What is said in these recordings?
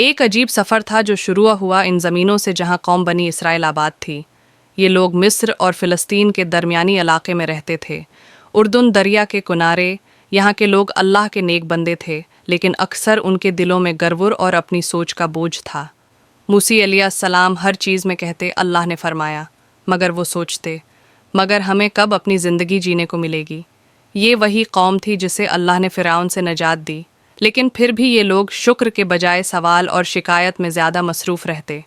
एक अजीब सफ़र था जो शुरू हुआ इन ज़मीनों से जहाँ कौम बनी इसराइल आबाद थी। ये लोग मिस्र और फ़िलिस्तीन के दरमियानी इलाके में रहते थे। उर्दुन दरिया के किनारे यहाँ के लोग अल्लाह के नेक बंदे थे, लेकिन अक्सर उनके दिलों में गर्वर और अपनी सोच का बोझ था। मूसी अलैहिस्सलाम हर चीज़ में कहते अल्लाह ने फरमाया, मगर वो सोचते, मगर हमें कब अपनी ज़िंदगी जीने को मिलेगी। ये वही कौम थी जिसे अल्लाह ने फ़िरौन से नजात दी, लेकिन फिर भी ये लोग शुक्र के बजाय सवाल और शिकायत में ज़्यादा मसरूफ़ रहते।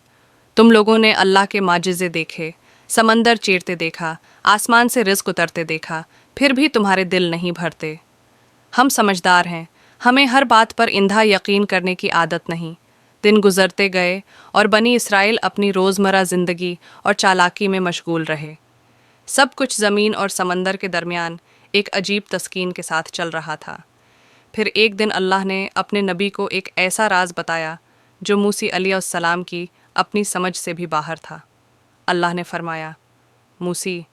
तुम लोगों ने अल्लाह के माजिज़े देखे, समंदर चीरते देखा, आसमान से रिज़्क़ उतरते देखा, फिर भी तुम्हारे दिल नहीं भरते। हम समझदार हैं, हमें हर बात पर इंधा यकीन करने की आदत नहीं। दिन गुजरते गए और बनी इसराइल अपनी रोज़मर्रा ज़िंदगी और चालाकी में मशगूल रहे। सब कुछ ज़मीन और समंदर के दरमियान एक अजीब तस्कीन के साथ चल रहा था। फिर एक दिन अल्लाह ने अपने नबी को एक ऐसा राज बताया जो मूसी अलैहिस्सलाम की अपनी समझ से भी बाहर था। अल्लाह ने फरमाया, मूसी,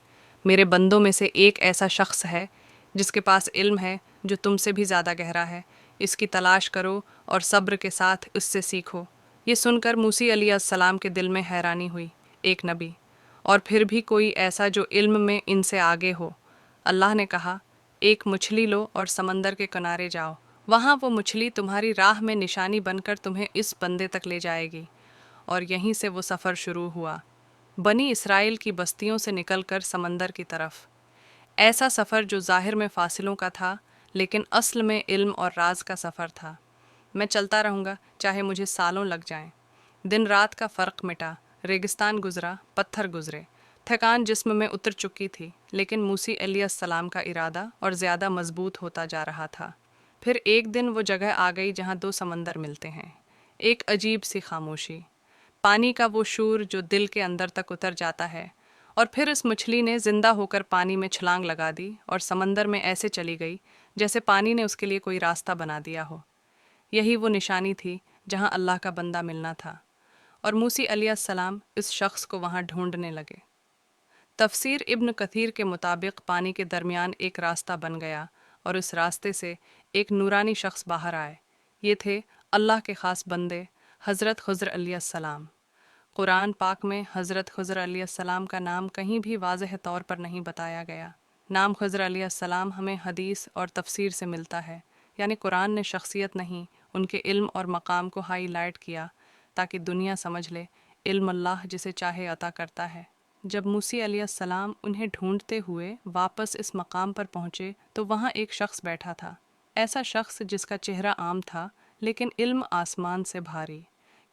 मेरे बंदों में से एक ऐसा शख्स है जिसके पास इल्म है जो तुमसे भी ज़्यादा गहरा है। इसकी तलाश करो और सब्र के साथ उससे सीखो। ये सुनकर मूसी अलैहिस्सलाम के दिल में हैरानी हुई, एक नबी, और फिर भी कोई ऐसा जो इल्म में इनसे आगे हो। अल्लाह ने कहा, एक मछली लो और समंदर के किनारे जाओ। वहाँ वो मछली तुम्हारी राह में निशानी बनकर तुम्हें इस बंदे तक ले जाएगी। और यहीं से वो सफ़र शुरू हुआ, बनी इसराइल की बस्तियों से निकलकर समंदर की तरफ। ऐसा सफ़र जो ज़ाहिर में फासिलों का था, लेकिन असल में इल्म और राज का सफ़र था। मैं चलता रहूँगा चाहे मुझे सालों लग जाएं। दिन रात का फ़र्क मिटा, रेगिस्तान गुजरा, पत्थर गुजरे। थकान जिस्म में उतर चुकी थी, लेकिन मूसी अलैहिस्सलाम का इरादा और ज़्यादा मजबूत होता जा रहा था। फिर एक दिन वो जगह आ गई जहाँ दो समंदर मिलते हैं। एक अजीब सी खामोशी, पानी का वो शूर जो दिल के अंदर तक उतर जाता है। और फिर इस मछली ने जिंदा होकर पानी में छलांग लगा दी और समंदर में ऐसे चली गई जैसे पानी ने उसके लिए कोई रास्ता बना दिया हो। यही वो निशानी थी जहाँ अल्लाह का बंदा मिलना था, और मूसी अलैहिस्सलाम इस शख्स को वहाँ ढूंढने लगे। तफसीर इब्न कथीर के मुताबिक पानी के दरमियान एक रास्ता बन गया और इस रास्ते से एक नूरानी शख्स बाहर आए। ये थे अल्लाह के ख़ास बंदे हज़रत ख़ुज़र अलैहिस्सलाम। कुरान पाक में हज़रत ख़ुज़र अलैहिस्सलाम का नाम कहीं भी वाज़ेह तौर पर नहीं बताया गया। नाम ख़ुज़र अलैहिस्सलाम हमें हदीस और तफसीर से मिलता है, यानी कुरान ने शख्सियत नहीं, उनके इल्म और मकाम को हाईलाइट किया ताकि दुनिया समझ ले इल्म अल्लाह जिसे चाहे अता करता है। जब मूसी अलैहिस्सलाम उन्हें ढूंढते हुए वापस इस मकाम पर पहुँचे तो वहाँ एक शख्स बैठा था। ऐसा शख्स जिसका चेहरा आम था, लेकिन इल्म आसमान से भारी।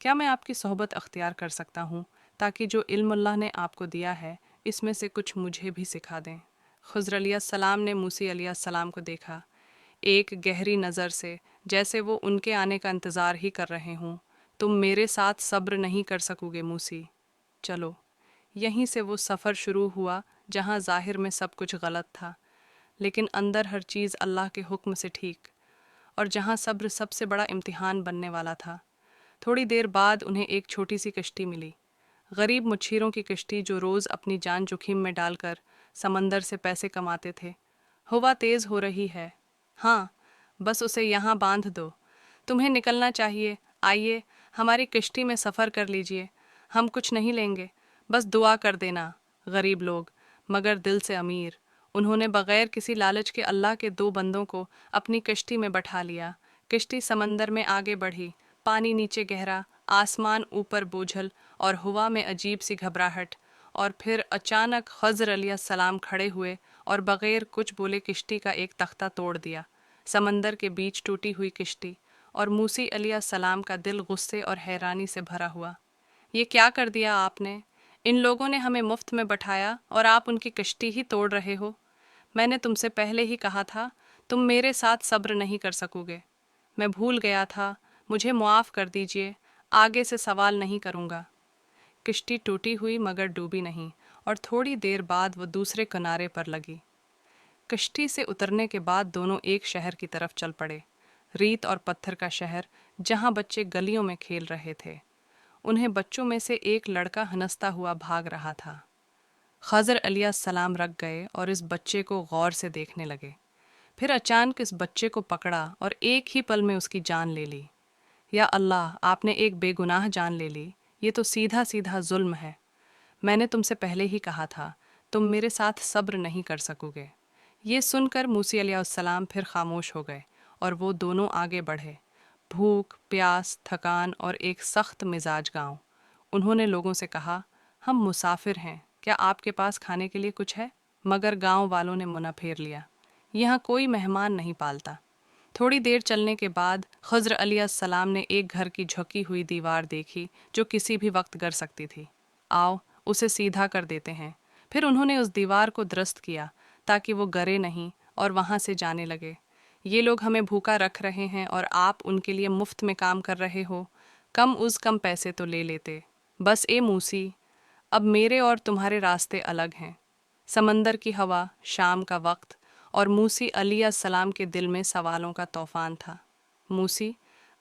क्या मैं आपकी सोहबत अख्तियार कर सकता हूँ ताकि जो इल्म अल्लाह ने आपको दिया है इसमें से कुछ मुझे भी सिखा दें। ख़ुज़र अलैहिस्सलाम ने मूसी अलैहिस्सलाम को देखा, एक गहरी नज़र से, जैसे वो उनके आने का इंतज़ार ही कर रहे हों। तुम मेरे साथ सब्र नहीं कर सकोगे मूसी, चलो। यहीं से वो सफ़र शुरू हुआ जहाँ ज़ाहिर में सब कुछ गलत था, लेकिन अंदर हर चीज़ अल्लाह के हुक्म से ठीक, और जहाँ सब्र सबसे बड़ा इम्तिहान बनने वाला था। थोड़ी देर बाद उन्हें एक छोटी सी कश्ती मिली, गरीब मच्छीरों की कश्ती जो रोज़ अपनी जान जोखिम में डालकर समंदर से पैसे कमाते थे। हवा तेज़ हो रही है, हाँ, बस उसे यहाँ बांध दो। तुम्हें निकलना चाहिए, आइए हमारी कश्ती में सफ़र कर लीजिए। हम कुछ नहीं लेंगे, बस दुआ कर देना। गरीब लोग, मगर दिल से अमीर, उन्होंने बग़ैर किसी लालच के अल्लाह के दो बंदों को अपनी कश्ती में बैठा लिया। कश्ती समंदर में आगे बढ़ी, पानी नीचे गहरा, आसमान ऊपर बोझल और हवा में अजीब सी घबराहट। और फिर अचानक ख़ज़र अलैहिस्सलाम खड़े हुए और बग़ैर कुछ बोले कश्ती का एक तख्ता तोड़ दिया। समंदर के बीच टूटी हुई कश्ती, और मूसी अलैहिस्सलाम का दिल गुस्से और हैरानी से भरा हुआ। ये क्या कर दिया आपने? इन लोगों ने हमें मुफ्त में बैठाया और आप उनकी कश्ती ही तोड़ रहे हो। मैंने तुमसे पहले ही कहा था, तुम मेरे साथ सब्र नहीं कर सकोगे। मैं भूल गया था, मुझे मुआफ़ कर दीजिए, आगे से सवाल नहीं करूँगा। किश्ती टूटी हुई मगर डूबी नहीं, और थोड़ी देर बाद वो दूसरे किनारे पर लगी। कश्ती से उतरने के बाद दोनों एक शहर की तरफ चल पड़े, रेत और पत्थर का शहर जहाँ बच्चे गलियों में खेल रहे थे। उन्हें बच्चों में से एक लड़का हंसता हुआ भाग रहा था। ख़ज़र अलैहिस्सलाम रख गए और इस बच्चे को गौर से देखने लगे। फिर अचानक इस बच्चे को पकड़ा और एक ही पल में उसकी जान ले ली। یا اللہ آپ نے ایک بے گناہ جان لے لی، یہ تو سیدھا سیدھا ظلم ہے۔ میں نے تم سے پہلے ہی کہا تھا تم میرے ساتھ صبر نہیں کر سکو گے۔ یہ سن کر موسی علیہ السلام پھر خاموش ہو گئے اور وہ دونوں آگے بڑھے، بھوک، پیاس، تھکان اور ایک سخت مزاج گاؤں۔ انہوں نے لوگوں سے کہا، ہم مسافر ہیں، کیا آپ کے پاس کھانے کے لیے کچھ ہے؟ مگر گاؤں والوں نے منہ پھیر لیا، یہاں کوئی مہمان نہیں پالتا۔ تھوڑی دیر چلنے کے بعد خضر علیہ السلام نے ایک گھر کی جھکی ہوئی دیوار دیکھی جو کسی بھی وقت گر سکتی تھی۔ آؤ اسے سیدھا کر دیتے ہیں۔ پھر انہوں نے اس دیوار کو درست کیا تاکہ وہ گرے نہیں اور وہاں سے جانے لگے۔ یہ لوگ ہمیں بھوکا رکھ رہے ہیں اور آپ ان کے لیے مفت میں کام کر رہے ہو، کم از کم پیسے تو لے لیتے۔ بس اے موسی، اب میرے اور تمہارے راستے الگ ہیں۔ سمندر کی ہوا، شام کا وقت اور موسی علیہ السلام کے دل میں سوالوں کا طوفان تھا۔ موسی،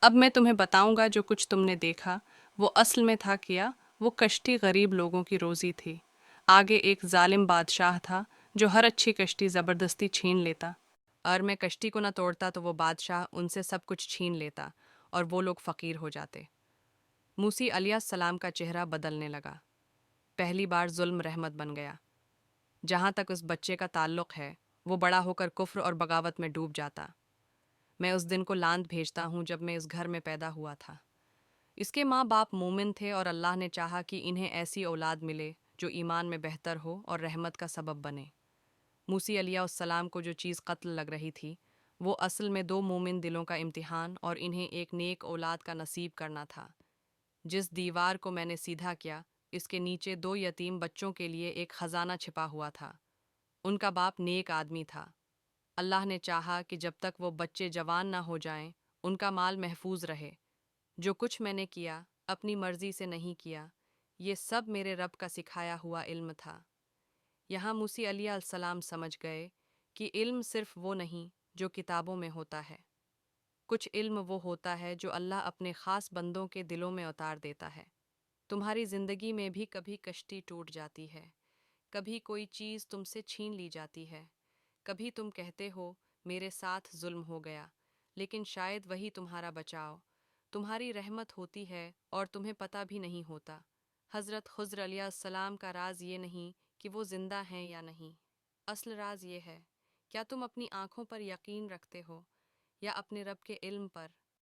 اب میں تمہیں بتاؤں گا جو کچھ تم نے دیکھا وہ اصل میں تھا کیا، وہ کشتی غریب لوگوں کی روزی تھی۔ آگے ایک ظالم بادشاہ تھا جو ہر اچھی کشتی زبردستی چھین لیتا۔ اور میں کشتی کو نہ توڑتا تو وہ بادشاہ ان سے سب کچھ چھین لیتا اور وہ لوگ فقیر ہو جاتے۔ موسی علیہ السلام کا چہرہ بدلنے لگا۔ پہلی بار ظلم رحمت بن گیا۔ جہاں تک اس بچے کا تعلق ہے، وہ بڑا ہو کر کفر اور بغاوت میں ڈوب جاتا۔ میں اس دن کو لانت بھیجتا ہوں جب میں اس گھر میں پیدا ہوا تھا۔ اس کے ماں باپ مومن تھے اور اللہ نے چاہا کہ انہیں ایسی اولاد ملے جو ایمان میں بہتر ہو اور رحمت کا سبب بنے۔ موسی علیہ السلام کو جو چیز قتل لگ رہی تھی وہ اصل میں دو مومن دلوں کا امتحان اور انہیں ایک نیک اولاد کا نصیب کرنا تھا۔ جس دیوار کو میں نے سیدھا کیا، اس کے نیچے دو یتیم بچوں کے لیے ایک خزانہ چھپا ہوا تھا۔ ان کا باپ نیک آدمی تھا۔ اللہ نے چاہا کہ جب تک وہ بچے جوان نہ ہو جائیں ان کا مال محفوظ رہے۔ جو کچھ میں نے کیا اپنی مرضی سے نہیں کیا، یہ سب میرے رب کا سکھایا ہوا علم تھا۔ یہاں موسی علیہ السلام سمجھ گئے کہ علم صرف وہ نہیں جو کتابوں میں ہوتا ہے، کچھ علم وہ ہوتا ہے جو اللہ اپنے خاص بندوں کے دلوں میں اتار دیتا ہے۔ تمہاری زندگی میں بھی کبھی کشتی ٹوٹ جاتی ہے، کبھی کوئی چیز تم سے چھین لی جاتی ہے، کبھی تم کہتے ہو میرے ساتھ ظلم ہو گیا، لیکن شاید وہی تمہارا بچاؤ، تمہاری رحمت ہوتی ہے اور تمہیں پتہ بھی نہیں ہوتا۔ حضرت خضر علیہ السلام کا راز یہ نہیں کہ وہ زندہ ہیں یا نہیں، اصل راز یہ ہے، کیا تم اپنی آنکھوں پر یقین رکھتے ہو یا اپنے رب کے علم پر؟